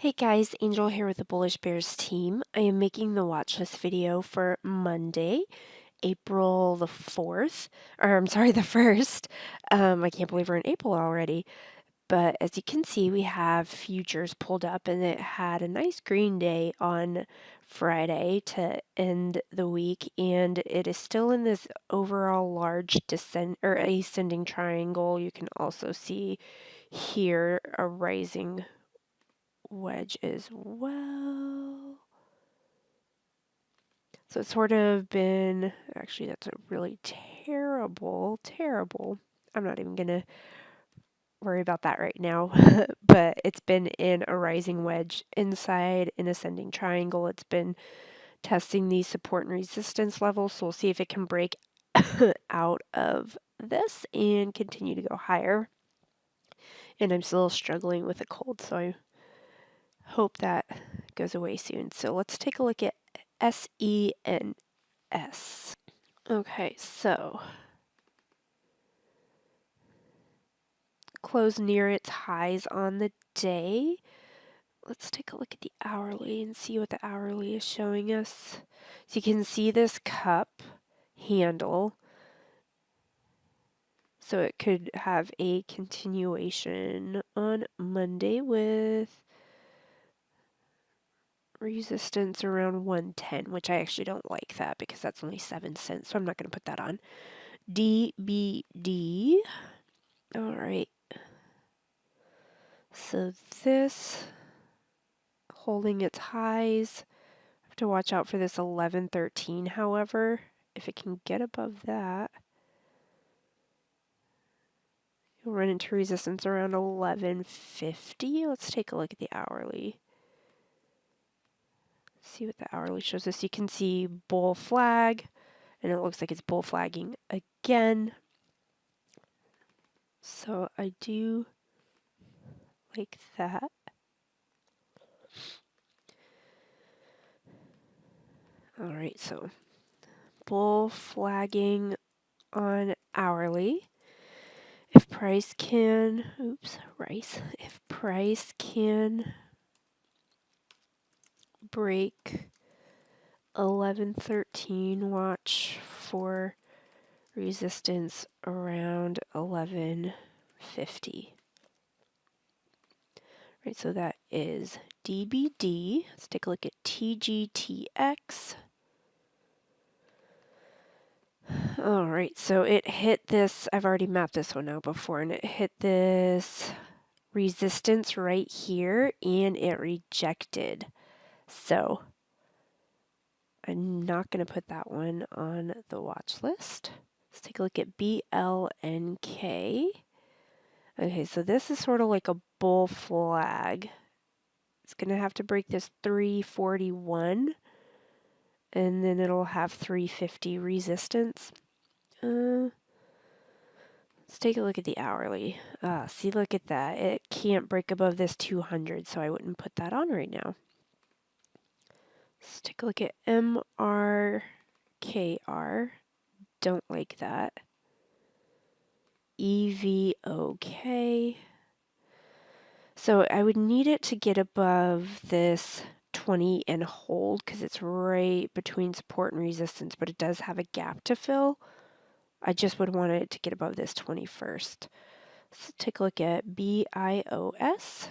Hey guys, Angel here with the Bullish Bears team. I am making the watch list video for Monday, April the 4th, or I'm sorry, the 1st. I can't believe we're in April already. But as you can see, we have futures pulled up and it had a nice green day on Friday to end the week, and it is still in this overall large descent or ascending triangle. You can also see here a rising wedge as well. So it's sort of been, actually that's a really terrible, I'm not even gonna worry about that right now, but it's been in a rising wedge inside an ascending triangle. It's been testing these support and resistance levels, so we'll see if it can break out of this and continue to go higher. And I'm still struggling with a cold, so I hope that goes away soon. So let's take a look at SENS. Okay, so close near its highs on the day. Let's take a look at the hourly and see what the hourly is showing us. So you can see this cup handle. So it could have a continuation on Monday with resistance around 110, which I actually don't like that because that's only 7 cents, so I'm not going to put that on. DBD. All right. So this holding its highs. I have to watch out for this 1113, however. If it can get above that, you'll run into resistance around 1150. Let's take a look at the hourly. See what the hourly shows us. You can see bull flag, and it looks like it's bull flagging again. So I do like that. All right, so bull flagging on hourly. If price can, if price can break 1113, watch for resistance around 1150. Right, so that is DBD. Let's take a look at TGTX. All right, so it hit this, I've already mapped this one out before, and it hit this resistance right here, and it rejected. So I'm not going to put that one on the watch list. Let's take a look at BLNK. Okay, so this is sort of like a bull flag. It's going to have to break this 341, and then it'll have 350 resistance. Let's take a look at the hourly. See, look at that. It can't break above this 200, so I wouldn't put that on right now. Let's take a look at MRKR. Don't like that. EVOK. So I would need it to get above this 20 and hold because it's right between support and resistance, but it does have a gap to fill. I just would want it to get above this 20 first. Let's take a look at BIOS.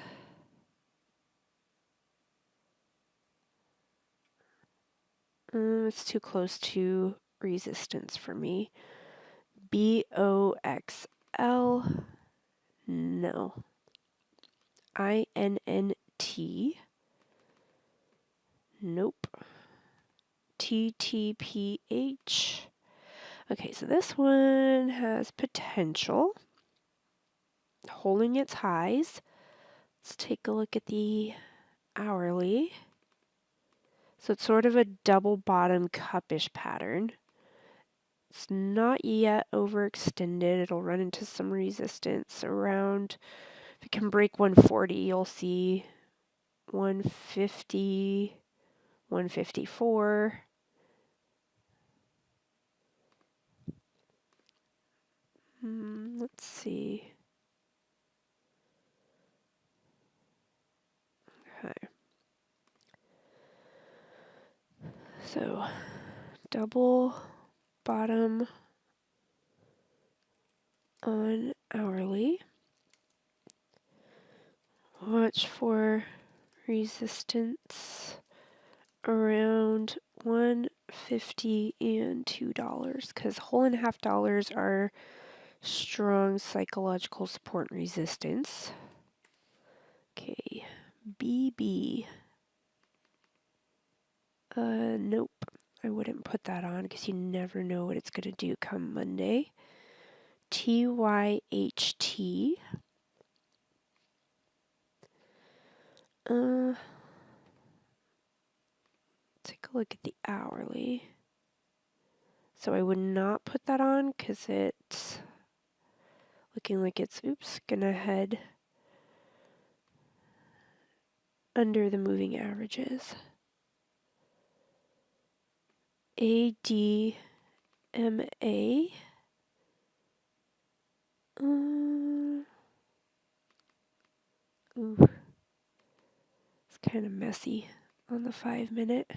It's too close to resistance for me. BOXL. No. INNT. Nope. TTPH. Okay, so this one has potential. Holding its highs. Let's take a look at the hourly. So it's sort of a double bottom cupish pattern. It's not yet overextended. It'll run into some resistance around, if it can break 140, you'll see 150, 154. Let's see. Okay. So double bottom on hourly. Watch for resistance around $1.50 and $2 because $1.50 are strong psychological support and resistance. Okay, BB. Nope. I wouldn't put that on because you never know what it's going to do come Monday. TYHT. Take a look at the hourly. So I would not put that on because it's looking like it's, gonna head under the moving averages. ADMA. It's kind of messy on the 5-minute.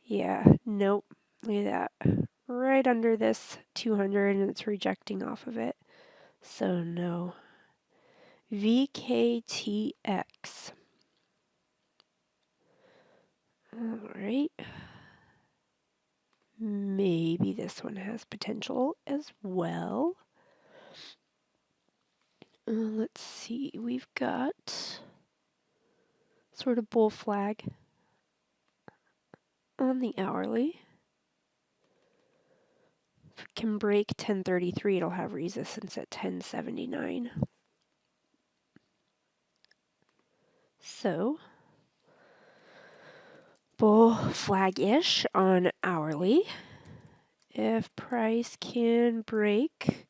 Yeah, nope. Look at that. Right under this 200 and it's rejecting off of it. So no. VKTX. Alright. Maybe this one has potential as well. Let's see. We've got sort of bull flag on the hourly. If it can break 1033, it'll have resistance at 1079. So, bull flag-ish on hourly. If price can break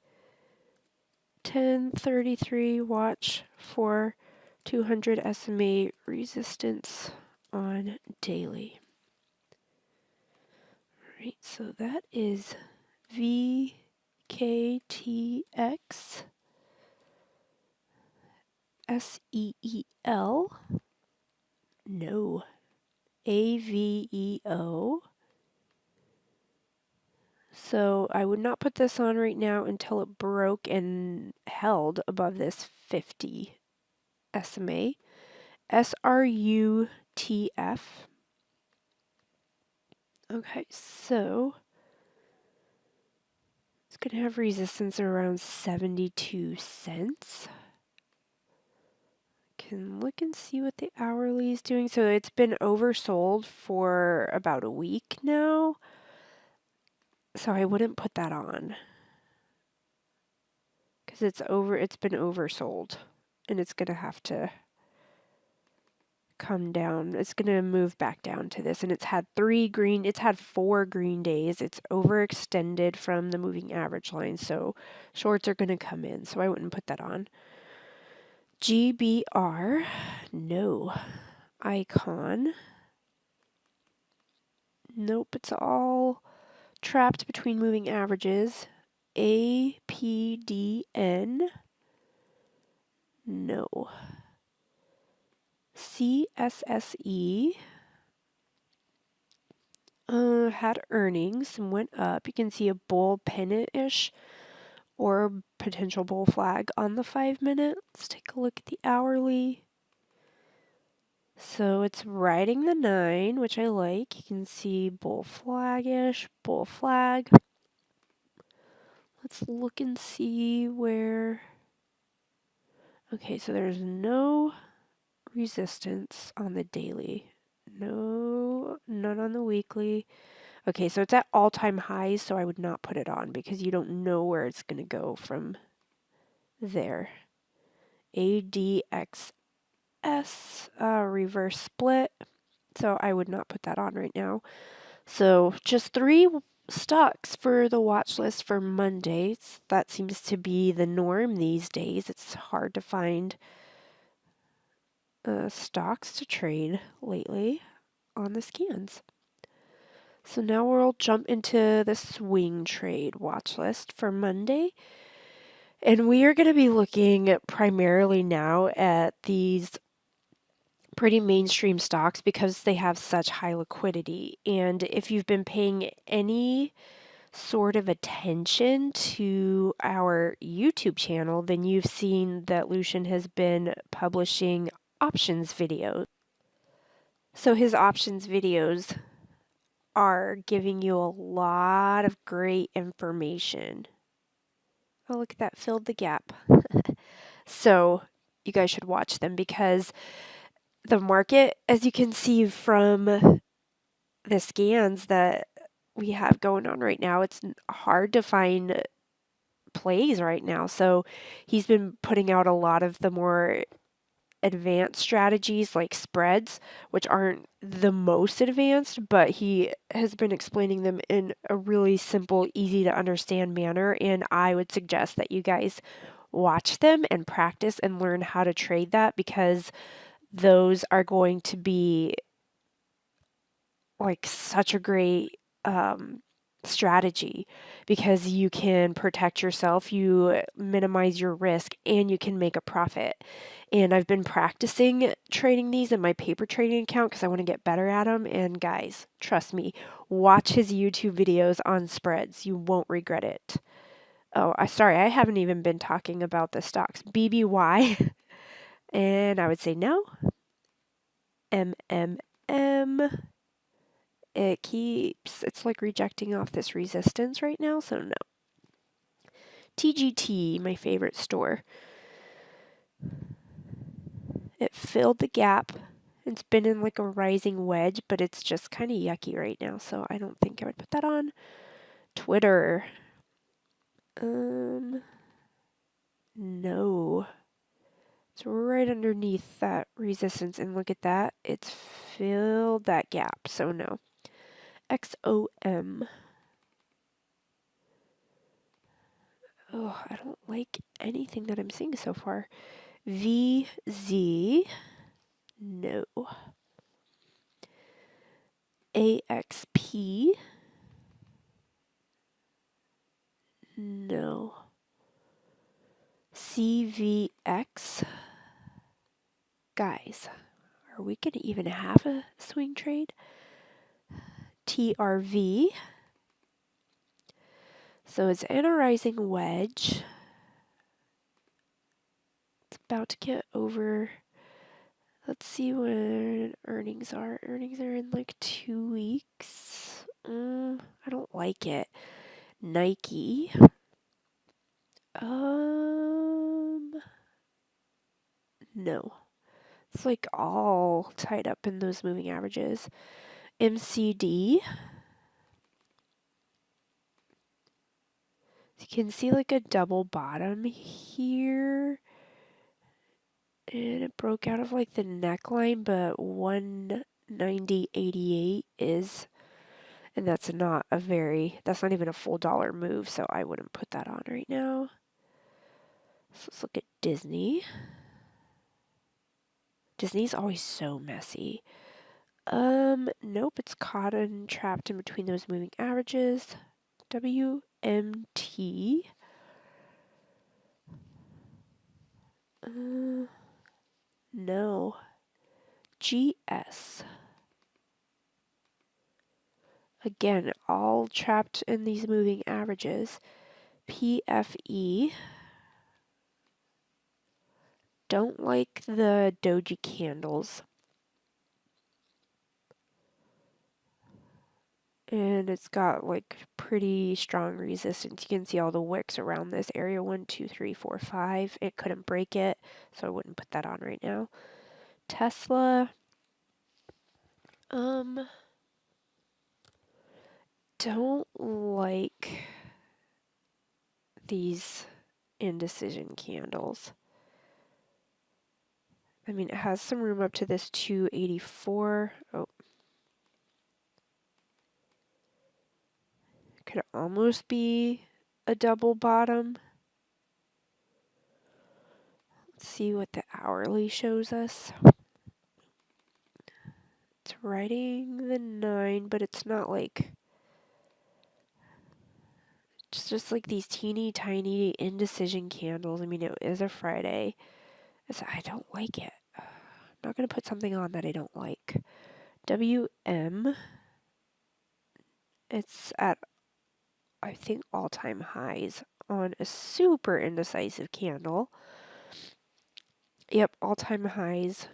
1033, watch for 200 SMA resistance on daily. All right, so that is VKTX SEEL. No. AVEO. So I would not put this on right now until it broke and held above this 50 SMA. SRUTF. Okay, so it's going to have resistance around 72 cents. Can look and see what the hourly is doing. So it's been oversold for about a week now. So I wouldn't put that on. Because it's been oversold. And it's going to have to come down. It's going to move back down to this. And it's had 4 green days. It's overextended from the moving average line. So shorts are going to come in. So I wouldn't put that on. GBR, no. Icon, nope, it's all trapped between moving averages. APDN, no. CSSE, had earnings and went up. You can see a bull pennant-ish or potential bull flag on the 5-minute. Let's take a look at the hourly. So it's riding the 9, which I like. You can see bull flag-ish, bull flag. Let's look and see where... Okay, so there's no resistance on the daily. No, none on the weekly. Okay, so it's at all-time highs, so I would not put it on because you don't know where it's going to go from there. ADXS, reverse split. So I would not put that on right now. So just 3 stocks for the watch list for Mondays. That seems to be the norm these days. It's hard to find stocks to trade lately on the scans. So now we'll jump into the swing trade watch list for Monday. And we are going to be looking primarily now at these pretty mainstream stocks because they have such high liquidity. And if you've been paying any sort of attention to our YouTube channel, then you've seen that Lucian has been publishing options videos. So his options videos are giving you a lot of great information. Oh, look at that, filled the gap. So you guys should watch them because the market, as you can see from the scans that we have going on right now, it's hard to find plays right now. So he's been putting out a lot of the more advanced strategies like spreads, which aren't the most advanced, but he has been explaining them in a really simple, easy to understand manner. And I would suggest that you guys watch them and practice and learn how to trade that, because those are going to be like such a great strategy, because you can protect yourself, you minimize your risk, and you can make a profit. And I've been practicing trading these in my paper trading account because I want to get better at them. And guys, trust me, watch his YouTube videos on spreads. You won't regret it. Oh, sorry, I haven't even been talking about the stocks. BBY, and I would say no. MMM. It's like rejecting off this resistance right now, so no. TGT, my favorite store. It filled the gap. It's been in like a rising wedge, but it's just kind of yucky right now, so I don't think I would put that on. Twitter. No. It's right underneath that resistance, and look at that. It's filled that gap, so no. XOM. Oh, I don't like anything that I'm seeing so far. VZ. No. AXP. No. CVX. Guys, are we going to even have a swing trade? TRV. So it's in a rising wedge. It's about to get over. Let's see when earnings are. Earnings are in like 2 weeks. I don't like it. Nike. No. It's like all tied up in those moving averages. MCD. You can see like a double bottom here. And it broke out of like the neckline, but 190.88 is, and that's not even a full dollar move, so I wouldn't put that on right now. So let's look at Disney. Disney's always so messy. Nope, it's caught and trapped in between those moving averages. WMT. No. GS. Again, all trapped in these moving averages. PFE. Don't like the doji candles. And it's got like pretty strong resistance. You can see all the wicks around this area. 1, 2, 3, 4, 5. It couldn't break it, so I wouldn't put that on right now. Tesla. Don't like these indecision candles. I mean, it has some room up to this 284. Oh. Could almost be a double bottom. Let's see what the hourly shows us. It's writing the 9, but it's not like... It's just like these teeny tiny indecision candles. I mean, it is a Friday. I don't like it. not going to put something on that I don't like. WM, it's at, I think, all-time highs on a super indecisive candle. Yep, all-time highs.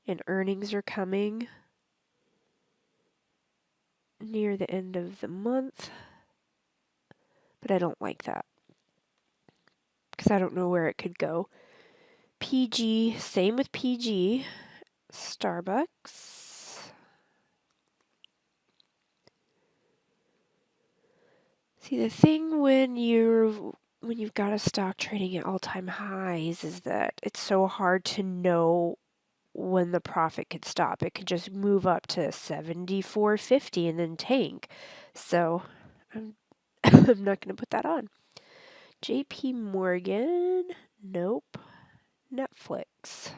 And earnings are coming near the end of the month. But I don't like that, because I don't know where it could go. PG, same with PG. Starbucks. See, the thing when you've got a stock trading at all-time highs is that it's so hard to know when the profit could stop. It could just move up to 74.50 and then tank. So I'm I'm not going to put that on. JP Morgan, nope. Netflix.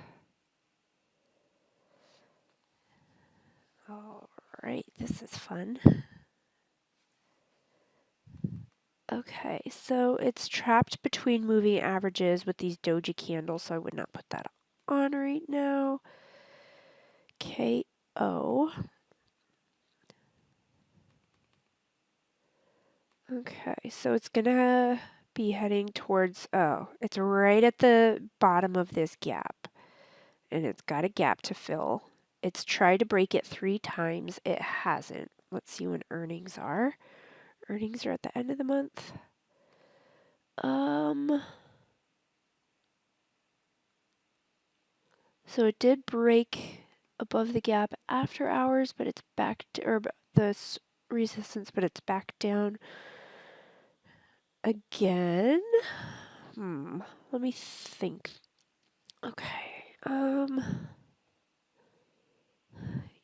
All right, this is fun. Okay, so it's trapped between moving averages with these doji candles, so I would not put that on right now. KO. Okay, so it's gonna be heading towards, oh, it's right at the bottom of this gap, and it's got a gap to fill. It's tried to break it 3 times. It hasn't. Let's see when earnings are. Earnings are at the end of the month. So it did break above the gap after hours, but it's back to, or the resistance, but it's back down again. Let me think. Okay.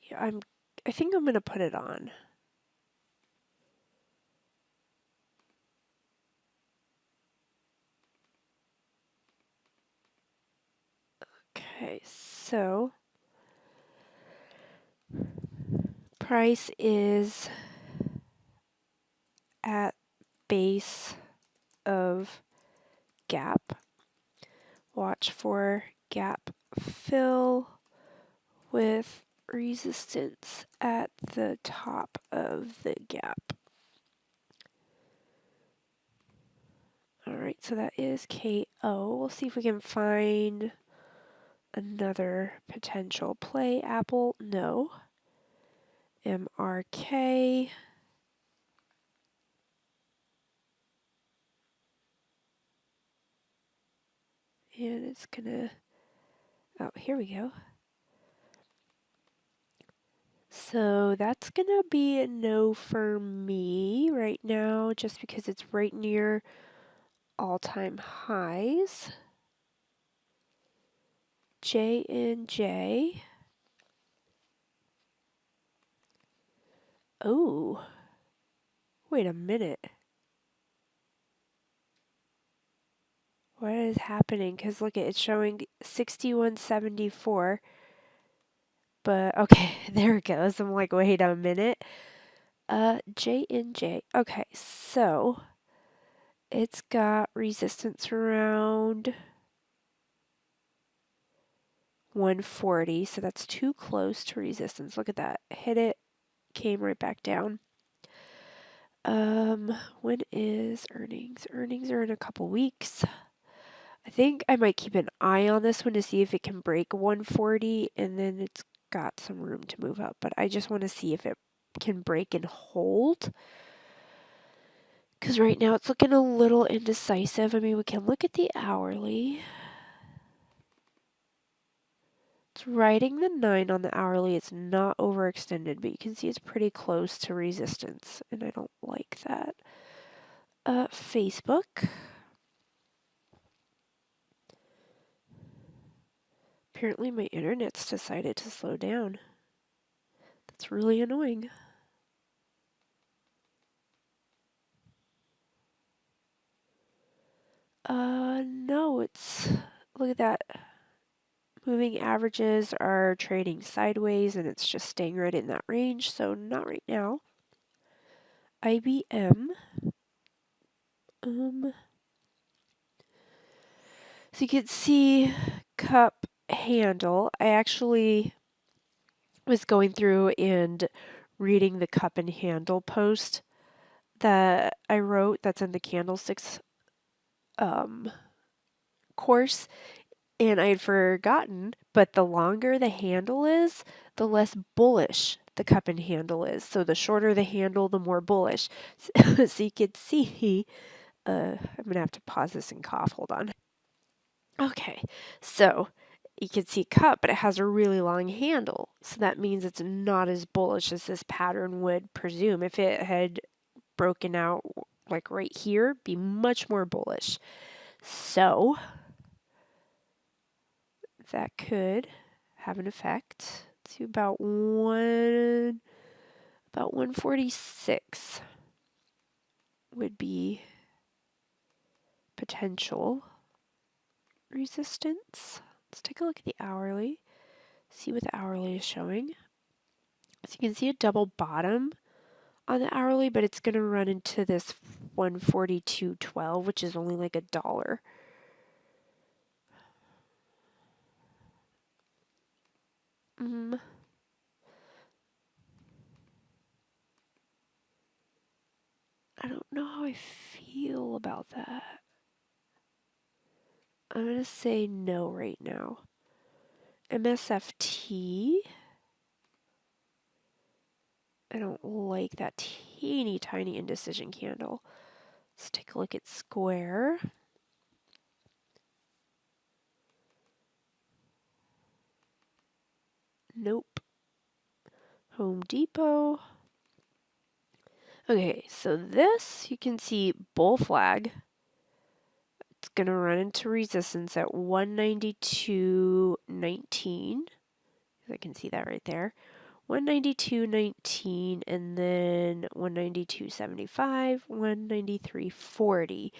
Yeah, I think I'm gonna put it on. Okay, so price is at base of gap. Watch for gap fill with resistance at the top of the gap. Alright, so that is KO. We'll see if we can find another potential play. Apple, no. MRK. And it's gonna, oh, here we go. So that's gonna be a no for me right now, just because it's right near all-time highs. J&J. Oh, wait a minute. What is happening? Because look, it's showing 61.74. But okay, there it goes. I'm like, wait a minute. J&J. Okay, so it's got resistance around 140, so that's too close to resistance. Look at that. Hit it, came right back down. When is earnings? Earnings are in a couple weeks. I think I might keep an eye on this one to see if it can break 140, and then it's got some room to move up. But I just want to see if it can break and hold. Because right now it's looking a little indecisive. I mean, we can look at the hourly. It's riding the 9 on the hourly. It's not overextended, but you can see it's pretty close to resistance, and I don't like that. Facebook. Apparently my internet's decided to slow down. That's really annoying. No, it's, look at that. Moving averages are trading sideways and it's just staying right in that range, so not right now. IBM. So you can see cup handle, I actually was going through and reading the cup and handle post that I wrote that's in the candlesticks course, and I had forgotten, but the longer the handle is, the less bullish the cup and handle is. So the shorter the handle, the more bullish. So you can see, I'm going to have to pause this and cough. Hold on. Okay, so you can see cup, but it has a really long handle. So that means it's not as bullish as this pattern would presume. If it had broken out like right here, be much more bullish. So that could have an effect to about 146 would be potential resistance. Let's take a look at the hourly, see what the hourly is showing. So you can see a double bottom on the hourly, but it's going to run into this 142.12, which is only like $1. I don't know how I feel about that. I'm going to say no right now. MSFT. I don't like that teeny tiny indecision candle. Let's take a look at Square. Nope. Home Depot. Okay, so this, you can see bull flag. It's going to run into resistance at 192.19. I can see that right there. 192.19 and then 192.75, 193.40.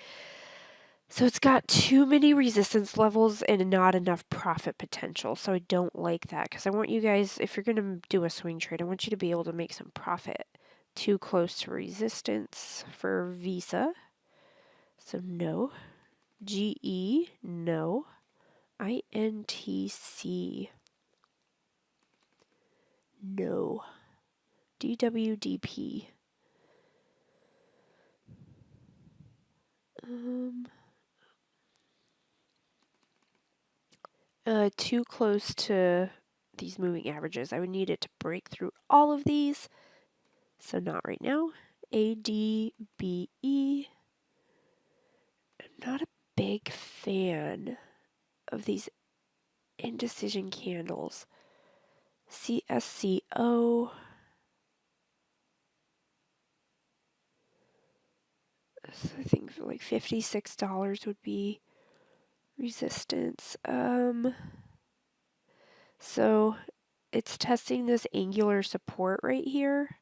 So it's got too many resistance levels and not enough profit potential. So I don't like that because I want you guys, if you're going to do a swing trade, I want you to be able to make some profit. Too close to resistance for Visa. So no. GE, no. INTC, no. DWDP. Too close to these moving averages. I would need it to break through all of these. So not right now. ADBE. I'm not a big fan of these indecision candles. CSCO. So I think like $56 would be resistance. So it's testing this angular support right here.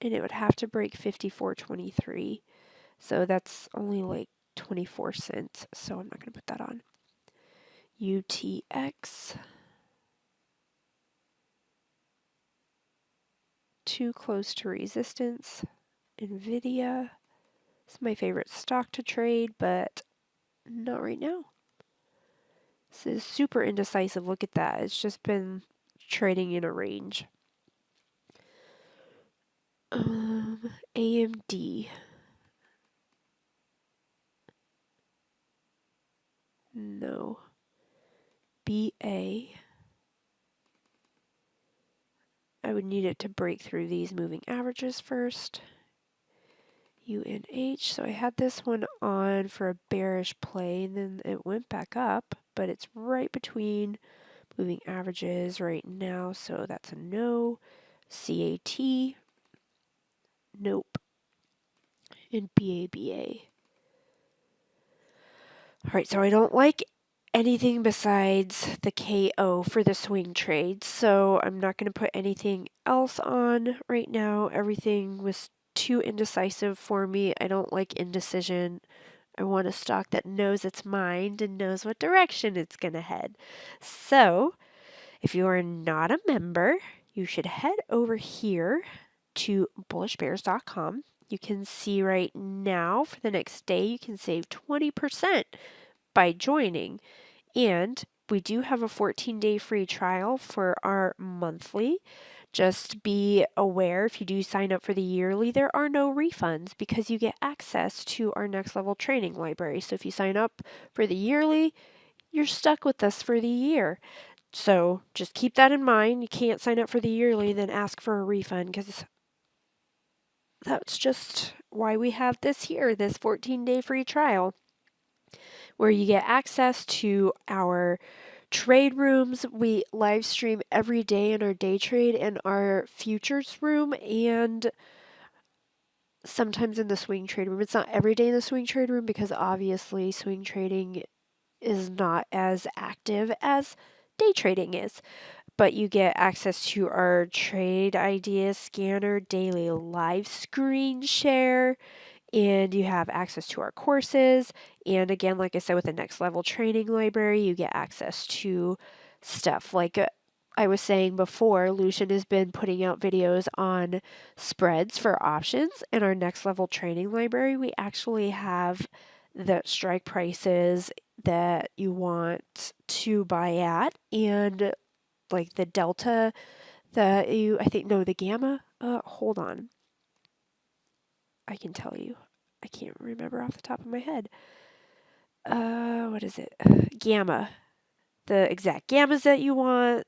And it would have to break 54.23. So that's only like 24 cents. So I'm not going to put that on. UTX. Too close to resistance. NVIDIA. It's my favorite stock to trade, but not right now. This is super indecisive. Look at that. It's just been trading in a range. AMD. No. BA. I would need it to break through these moving averages first. UNH. So I had this one on for a bearish play, and then it went back up, but it's right between moving averages right now, so that's a no. CAT. Nope. And BABA. All right, so I don't like anything besides the KO for the swing trades, so I'm not going to put anything else on right now. Everything was too indecisive for me. I don't like indecision. I want a stock that knows its mind and knows what direction it's going to head. So, if you are not a member, you should head over here to bullishbears.com. You can see right now for the next day, you can save 20% by joining. And we do have a 14-day free trial for our monthly. Just be aware, if you do sign up for the yearly, there are no refunds because you get access to our next level training library. So if you sign up for the yearly, you're stuck with us for the year. So just keep that in mind. You can't sign up for the yearly, then ask for a refund, because that's just why we have this here, this 14-day free trial, where you get access to our trade rooms. We live stream every day in our day trade and our futures room, and sometimes in the swing trade room. It's not every day in the swing trade room because obviously swing trading is not as active as day trading is. But you get access to our trade idea scanner, daily live screen share, and you have access to our courses. And again, like I said, with the next level training library, you get access to stuff like I was saying before, Lucian has been putting out videos on spreads for options. In our next level training library, we actually have the strike prices that you want to buy at, and like the delta that you, I think, no, the gamma. Hold on. I can tell you. I can't remember off the top of my head. What is it? Gamma. The exact gammas that you want,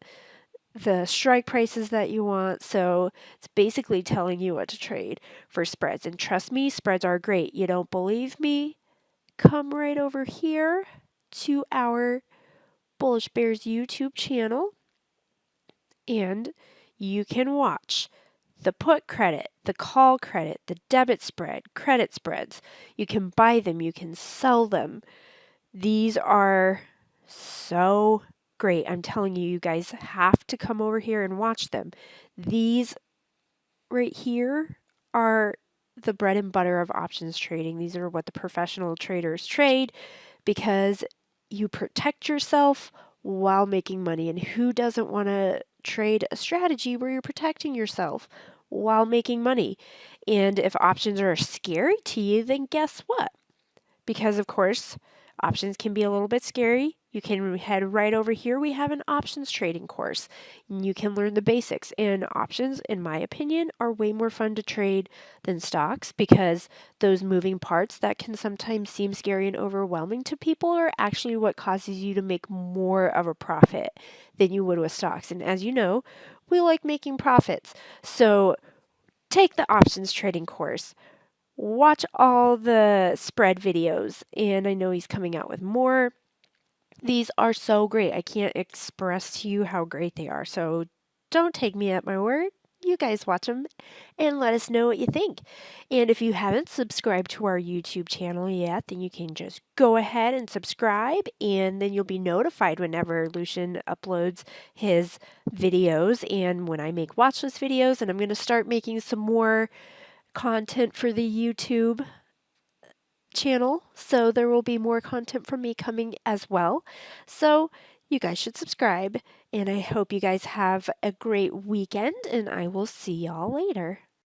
the strike prices that you want. So it's basically telling you what to trade for spreads. And trust me, spreads are great. You don't believe me? Come right over here to our Bullish Bears YouTube channel, and you can watch the put credit, the call credit, the debit spread, credit spreads. You can buy them, you can sell them. These are so great. I'm telling you, you guys have to come over here and watch them. These right here are the bread and butter of options trading. These are what the professional traders trade because you protect yourself while making money. And who doesn't want to trade a strategy where you're protecting yourself while making money? And if options are scary to you, then guess what? Because, of course, options can be a little bit scary. You can head right over here. We have an options trading course. And you can learn the basics. And options, in my opinion, are way more fun to trade than stocks because those moving parts that can sometimes seem scary and overwhelming to people are actually what causes you to make more of a profit than you would with stocks. And as you know, we like making profits. So take the options trading course. Watch all the spread videos, and I know he's coming out with more. These are so great. I can't express to you how great they are. So don't take me at my word. You guys watch them and let us know what you think. And if you haven't subscribed to our YouTube channel yet, then you can just go ahead and subscribe, and then you'll be notified whenever Lucian uploads his videos and when I make watch list videos. And I'm going to start making some more content for the YouTube channel, so there will be more content from me coming as well. So you guys should subscribe, and I hope you guys have a great weekend, and I will see y'all later.